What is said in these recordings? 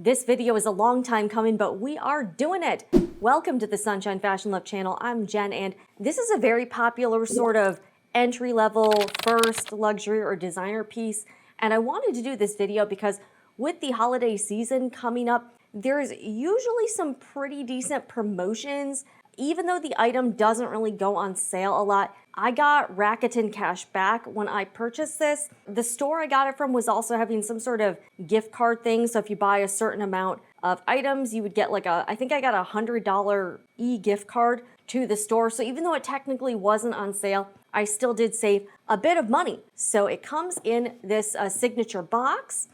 This video is a long time coming, but we are doing it. Welcome to the Sunshine Fashion Love channel. I'm Jen, and this is a very popular sort of entry-level first luxury or designer piece. And I wanted to do this video because with the holiday season coming up, there's usually some pretty decent promotions. Even though the item doesn't really go on sale a lot, I got Rakuten cash back when I purchased this. The store I got it from was also having some sort of gift card thing. So if you buy a certain amount of items, you would get like I think I got a $100 e-gift card to the store. So even though it technically wasn't on sale, I still did save a bit of money. So it comes in this signature box.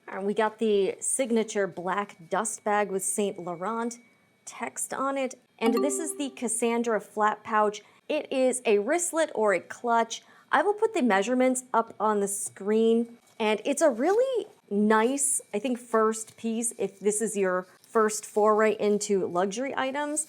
And we got the signature black dust bag with Saint Laurent text on it. And this is the Cassandre flat pouch. It is a wristlet or a clutch. I will put the measurements up on the screen. And it's a really nice, I think, first piece if this is your first foray into luxury items.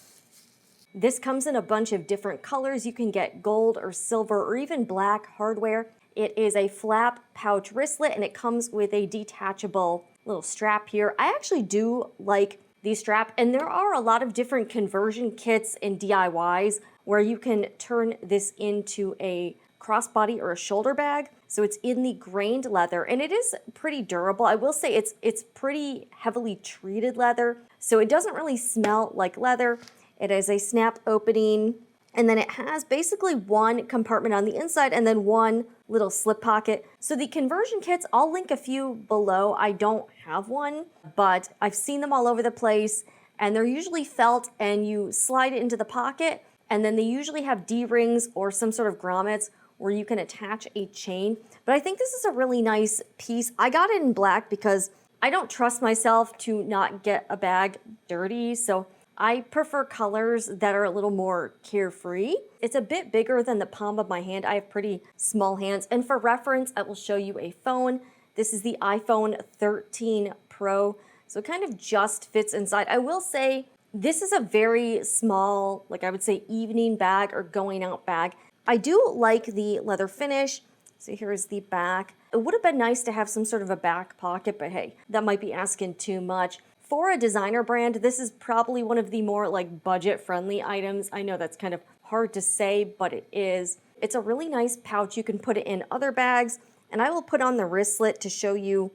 This comes in a bunch of different colors. You can get gold or silver or even black hardware. It is a flap pouch wristlet and it comes with a detachable little strap here. I actually do like the strap, and there are a lot of different conversion kits and DIYs where you can turn this into a crossbody or a shoulder bag. So it's in the grained leather and it is pretty durable. I will say it's pretty heavily treated leather, so it doesn't really smell like leather. It is a snap opening, and then it has basically one compartment on the inside and then one little slip pocket. So the conversion kits, I'll link a few below. I don't have one, but I've seen them all over the place, and they're usually felt and you slide it into the pocket, and then they usually have D-rings or some sort of grommets where you can attach a chain. But I think this is a really nice piece. I got it in black because I don't trust myself to not get a bag dirty, so I prefer colors that are a little more carefree. It's a bit bigger than the palm of my hand. I have pretty small hands. And for reference, I will show you a phone. This is the iPhone 13 Pro. So it kind of just fits inside. I will say this is a very small, like I would say, evening bag or going out bag. I do like the leather finish. So here's the back. It would have been nice to have some sort of a back pocket, but hey, that might be asking too much. For a designer brand, this is probably one of the more like budget-friendly items. I know that's kind of hard to say, but it is. It's a really nice pouch. You can put it in other bags, and I will put on the wristlet to show you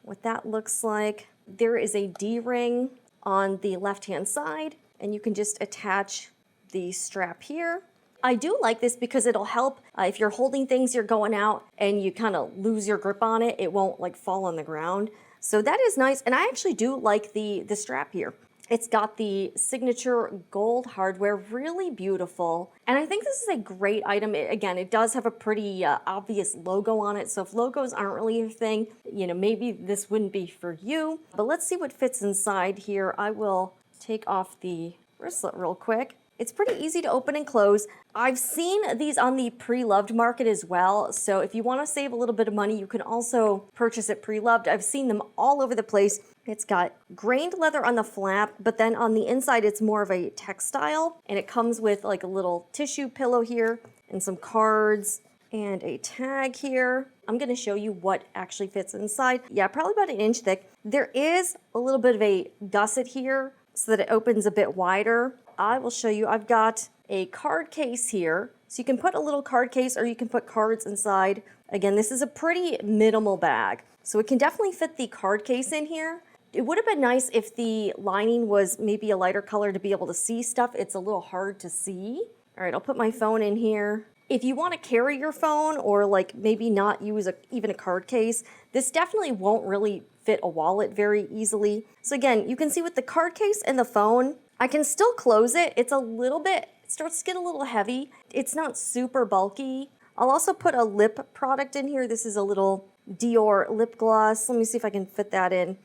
what that looks like. There is a D-ring on the left-hand side, and you can just attach the strap here. I do like this because it'll help if you're holding things, you're going out, and you kind of lose your grip on it, it won't like fall on the ground. So that is nice, and I actually do like the strap here. It's got the signature gold hardware, really beautiful. And I think this is a great item. Again, it does have a pretty obvious logo on it. So if logos aren't really your thing, you know, maybe this wouldn't be for you. But let's see what fits inside here. I will take off the wristlet real quick. It's pretty easy to open and close. I've seen these on the pre-loved market as well. So if you want to save a little bit of money, you can also purchase it pre-loved. I've seen them all over the place. It's got grained leather on the flap, but then on the inside, it's more of a textile. And it comes with like a little tissue pillow here and some cards and a tag here. I'm going to show you what actually fits inside. Yeah, probably about 1 inch thick. There is a little bit of a gusset here so that it opens a bit wider. I will show you. I've got a card case here. So you can put a little card case or you can put cards inside. Again, this is a pretty minimal bag. So it can definitely fit the card case in here. It would have been nice if the lining was maybe a lighter color to be able to see stuff. It's a little hard to see. All right, I'll put my phone in here. If you want to carry your phone or like maybe not use even a card case, this definitely won't really fit a wallet very easily. So again, you can see with the card case and the phone, I can still close it. It's a little bit, it starts to get a little heavy. It's not super bulky. I'll also put a lip product in here. This is a little Dior lip gloss. Let me see if I can fit that in.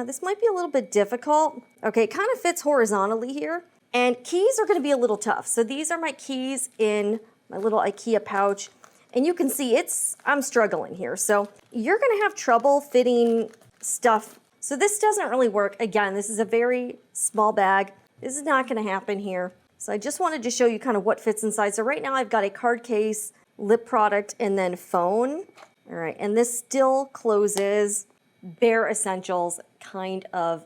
This might be a little bit difficult. Okay, it kind of fits horizontally here. And keys are gonna be a little tough. So these are my keys in my little IKEA pouch. And you can see I'm struggling here. So you're gonna have trouble fitting stuff. So this doesn't really work. Again, this is a very small bag. This is not going to happen here. So I just wanted to show you kind of what fits inside. So right now I've got a card case, lip product, and then phone. All right, and this still closes bare essentials, kind of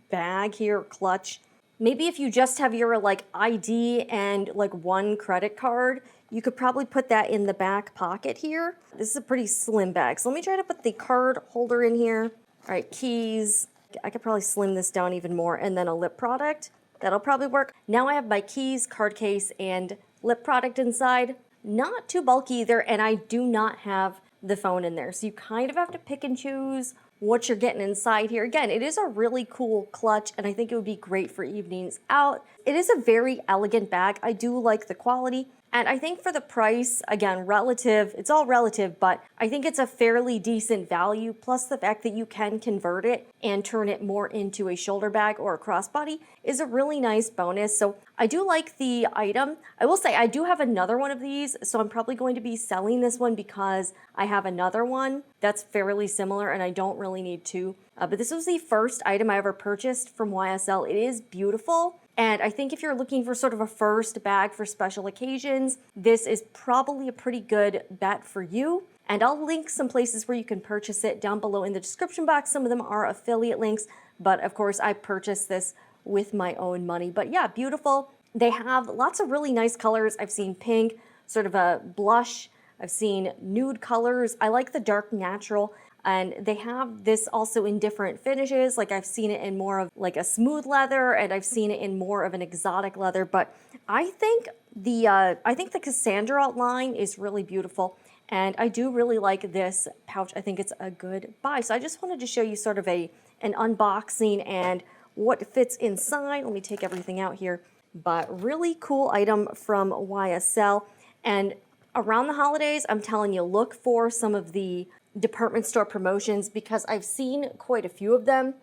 bag here, clutch. Maybe if you just have your like ID and like one credit card, you could probably put that in the back pocket here. This is a pretty slim bag. So let me try to put the card holder in here. All right, keys. I could probably slim this down even more, and then a lip product. That'll probably work. Now I have my keys, card case, and lip product inside. Not too bulky either, and I do not have the phone in there. So you kind of have to pick and choose what you're getting inside here. Again, it is a really cool clutch, and I think it would be great for evenings out. It is a very elegant bag. I do like the quality. And I think for the price, again, relative, it's all relative, but I think it's a fairly decent value, plus the fact that you can convert it and turn it more into a shoulder bag or a crossbody is a really nice bonus. So I do like the item. I will say I do have another one of these, so I'm probably going to be selling this one because I have another one that's fairly similar and I don't really need two. But this was the first item I ever purchased from YSL. It is beautiful. And I think if you're looking for sort of a first bag for special occasions, this is probably a pretty good bet for you. And I'll link some places where you can purchase it down below in the description box. Some of them are affiliate links, but of course I purchased this with my own money. But yeah, beautiful. They have lots of really nice colors. I've seen pink, sort of a blush. I've seen nude colors. I like the dark natural. And they have this also in different finishes. Like I've seen it in more of like a smooth leather, and I've seen it in more of an exotic leather. But I think the Cassandre line is really beautiful, and I do really like this pouch. I think it's a good buy. So I just wanted to show you sort of an unboxing and what fits inside. Let me take everything out here. But really cool item from YSL. And around the holidays, I'm telling you, look for some of the department store promotions because I've seen quite a few of them,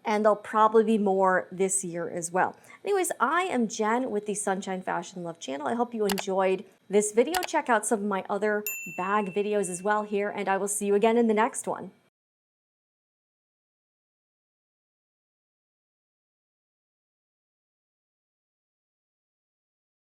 and there'll probably be more this year as well. Anyways, I am Jen with the Sunshine Fashion Love channel. I hope you enjoyed this video. Check out some of my other bag videos as well here, and I will see you again in the next one.